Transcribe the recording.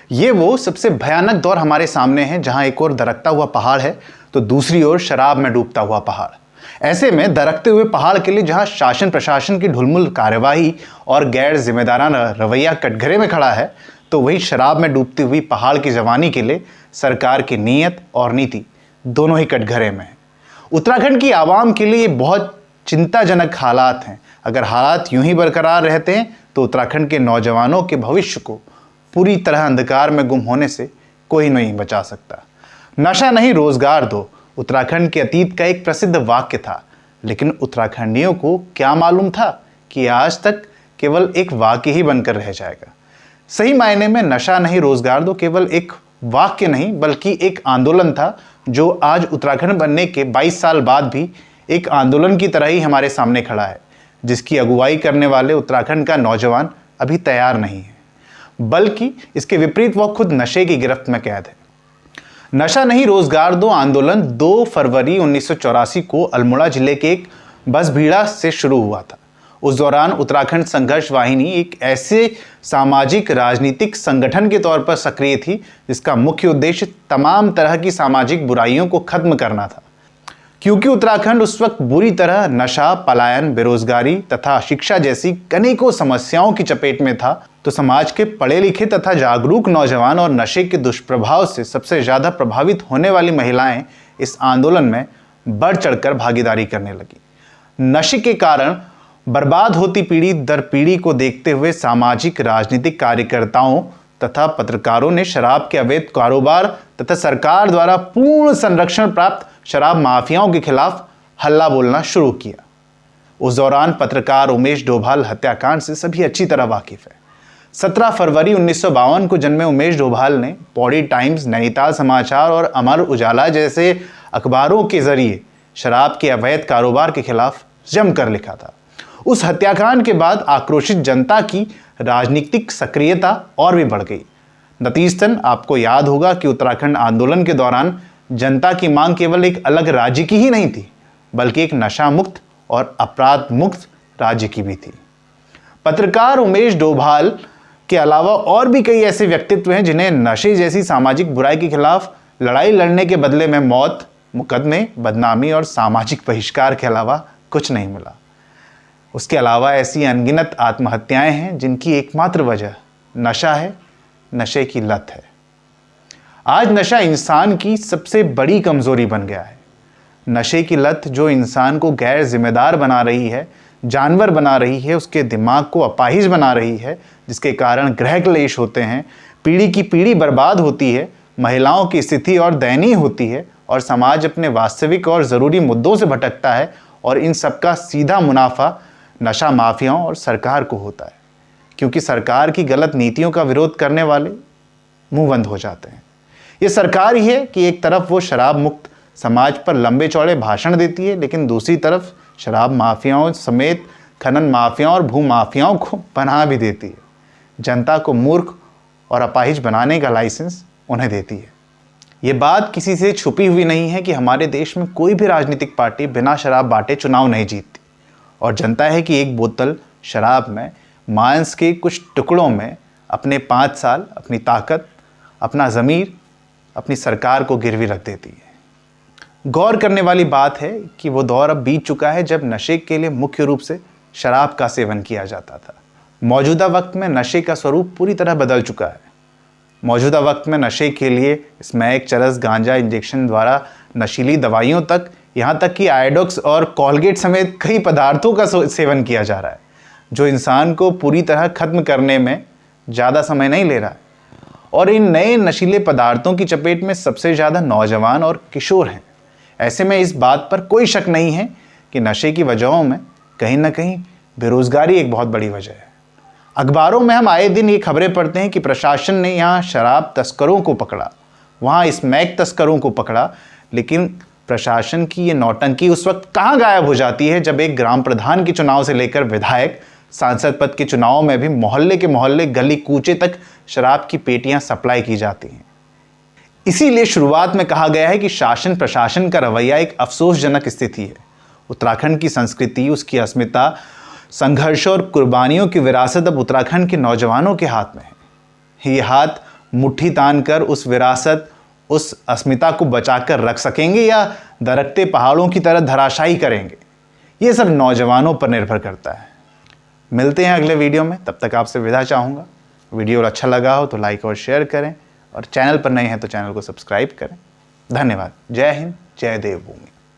ये वो सबसे भयानक दौर हमारे सामने है जहां एक ओर दरकता हुआ पहाड़ है तो दूसरी ओर शराब में डूबता हुआ पहाड़। ऐसे में दरकते हुए पहाड़ के लिए जहां शासन प्रशासन की ढुलमुल कार्यवाही और गैर जिम्मेदाराना रवैया कटघरे में खड़ा है, तो वही शराब में डूबती हुई पहाड़ की जवानी के लिए सरकार की नीयत और नीति दोनों ही कटघरे में है। उत्तराखंड की आवाम के लिए बहुत चिंताजनक हालात हैं। अगर हालात यूं ही बरकरार रहते हैं तो उत्तराखंड के नौजवानों के भविष्य को पूरी तरह अंधकार में गुम होने से कोई नहीं बचा सकता। नशा नहीं रोजगार दो, उत्तराखंड के अतीत का एक प्रसिद्ध वाक्य था, लेकिन उत्तराखंडियों को क्या मालूम था कि आज तक केवल एक वाक्य ही बनकर रह जाएगा। सही मायने में नशा नहीं रोजगार दो केवल एक वाक्य नहीं बल्कि एक आंदोलन था, जो आज उत्तराखंड बनने के 22 साल बाद भी एक आंदोलन की तरह ही हमारे सामने खड़ा है, जिसकी अगुवाई करने वाले उत्तराखंड का नौजवान अभी तैयार नहीं है, बल्कि इसके विपरीत वह खुद नशे की गिरफ्त में कैद है। नशा नहीं रोजगार दो आंदोलन 2 फरवरी 1984 को अल्मोड़ा जिले के एक बस भीड़ा से शुरू हुआ था। उस दौरान उत्तराखंड संघर्ष वाहिनी एक ऐसे सामाजिक राजनीतिक संगठन के तौर पर सक्रिय थी जिसका मुख्य उद्देश्य तमाम तरह की सामाजिक बुराइयों को खत्म करना था। क्योंकि उत्तराखंड उस वक्त बुरी तरह नशा, पलायन, बेरोजगारी तथा शिक्षा जैसी अनेकों समस्याओं की चपेट में था, तो समाज के पढ़े लिखे तथा जागरूक नौजवान और नशे के दुष्प्रभाव से सबसे ज्यादा प्रभावित होने वाली महिलाएं इस आंदोलन में बढ़ चढ़कर भागीदारी करने लगी। नशे के कारण बर्बाद होती पीढ़ी दर पीढ़ी को देखते हुए सामाजिक राजनीतिक कार्यकर्ताओं तथा पत्रकारों ने शराब के अवैध कारोबार तथा सरकार द्वारा पूर्ण संरक्षण प्राप्त शराब माफियाओं के खिलाफ हल्ला बोलना शुरू किया। उस दौरान पत्रकार उमेश डोभाल हत्याकांड से सभी अच्छी तरह वाकिफ है। 17 फरवरी 1952 को जन्मे उमेश डोभाल ने पौड़ी टाइम्स, नैनीताल समाचार और अमर उजाला जैसे अखबारों के जरिए शराब के अवैध कारोबार के खिलाफ जमकर लिखा था। उस हत्याकांड के बाद आक्रोशित जनता की राजनीतिक सक्रियता और भी बढ़ गई। नतीजतन आपको याद होगा कि उत्तराखंड आंदोलन के दौरान जनता की मांग केवल एक अलग राज्य की ही नहीं थी, बल्कि एक नशा मुक्त और अपराध मुक्त राज्य की भी थी। पत्रकार उमेश डोभाल के अलावा और भी कई ऐसे व्यक्तित्व हैं जिन्हें नशे जैसी सामाजिक बुराई के खिलाफ लड़ाई लड़ने के बदले में मौत, मुकदमे, बदनामी और सामाजिक बहिष्कार के अलावा कुछ नहीं मिला। उसके अलावा ऐसी अनगिनत आत्महत्याएं हैं जिनकी एकमात्र वजह नशा है, नशे की लत है। आज नशा इंसान की सबसे बड़ी कमजोरी बन गया है। नशे की लत जो इंसान को गैर जिम्मेदार बना रही है, जानवर बना रही है, उसके दिमाग को अपाहिज बना रही है, जिसके कारण गृह क्लेश होते हैं, पीढ़ी की पीढ़ी बर्बाद होती है, महिलाओं की स्थिति और दयनीय होती है और समाज अपने वास्तविक और ज़रूरी मुद्दों से भटकता है। और इन सबका सीधा मुनाफा नशा माफियाओं और सरकार को होता है, क्योंकि सरकार की गलत नीतियों का विरोध करने वाले मुंह बंद हो जाते हैं। ये सरकार ही है कि एक तरफ वो शराब मुक्त समाज पर लंबे चौड़े भाषण देती है, लेकिन दूसरी तरफ शराब माफियाओं समेत खनन माफियाओं और भू माफियाओं को पनाह भी देती है। जनता को मूर्ख और अपाहिज बनाने का लाइसेंस उन्हें देती है। ये बात किसी से छुपी हुई नहीं है कि हमारे देश में कोई भी राजनीतिक पार्टी बिना शराब बांटे चुनाव नहीं जीतती, और जनता है कि एक बोतल शराब में मांस के कुछ टुकड़ों में अपने 5 साल, अपनी ताकत, अपना ज़मीर, अपनी सरकार को गिरवी रख देती है। गौर करने वाली बात है कि वो दौर अब बीत चुका है जब नशे के लिए मुख्य रूप से शराब का सेवन किया जाता था। मौजूदा वक्त में नशे का स्वरूप पूरी तरह बदल चुका है। मौजूदा वक्त में नशे के लिए स्मैक, चरस, गांजा, इंजेक्शन द्वारा नशीली दवाइयों तक, यहाँ तक कि आयोडेक्स और कोलगेट समेत कई पदार्थों का सेवन किया जा रहा है, जो इंसान को पूरी तरह खत्म करने में ज़्यादा समय नहीं ले रहा है। और इन नए नशीले पदार्थों की चपेट में सबसे ज़्यादा नौजवान और किशोर हैं। ऐसे में इस बात पर कोई शक नहीं है कि नशे की वजहों में कहीं ना कहीं बेरोजगारी एक बहुत बड़ी वजह है। अखबारों में हम आए दिन ये खबरें पढ़ते हैं कि प्रशासन ने यहाँ शराब तस्करों को पकड़ा, वहाँ स्मैक तस्करों को पकड़ा, लेकिन प्रशासन की ये नौटंकी उस वक्त कहाँ गायब हो जाती है जब एक ग्राम प्रधान के चुनाव से लेकर विधायक, सांसद पद के चुनाव में भी मोहल्ले के मोहल्ले, गली कूचे तक शराब की पेटियां सप्लाई की जाती हैं। इसीलिए शुरुआत में कहा गया है कि शासन प्रशासन का रवैया एक अफसोसजनक स्थिति है। उत्तराखंड की संस्कृति, उसकी अस्मिता, संघर्षों और कुर्बानियों की विरासत अब उत्तराखंड के नौजवानों के हाथ में है। ये हाथ मुट्ठी तान कर उस विरासत, उस अस्मिता को बचाकर रख सकेंगे या दरकते पहाड़ों की तरह धराशायी करेंगे, ये सब नौजवानों पर निर्भर करता है। मिलते हैं अगले वीडियो में, तब तक आपसे विदा चाहूँगा। वीडियो अच्छा लगा हो तो लाइक और शेयर करें, और चैनल पर नए हैं तो चैनल को सब्सक्राइब करें। धन्यवाद। जय हिंद, जय देवभूमि।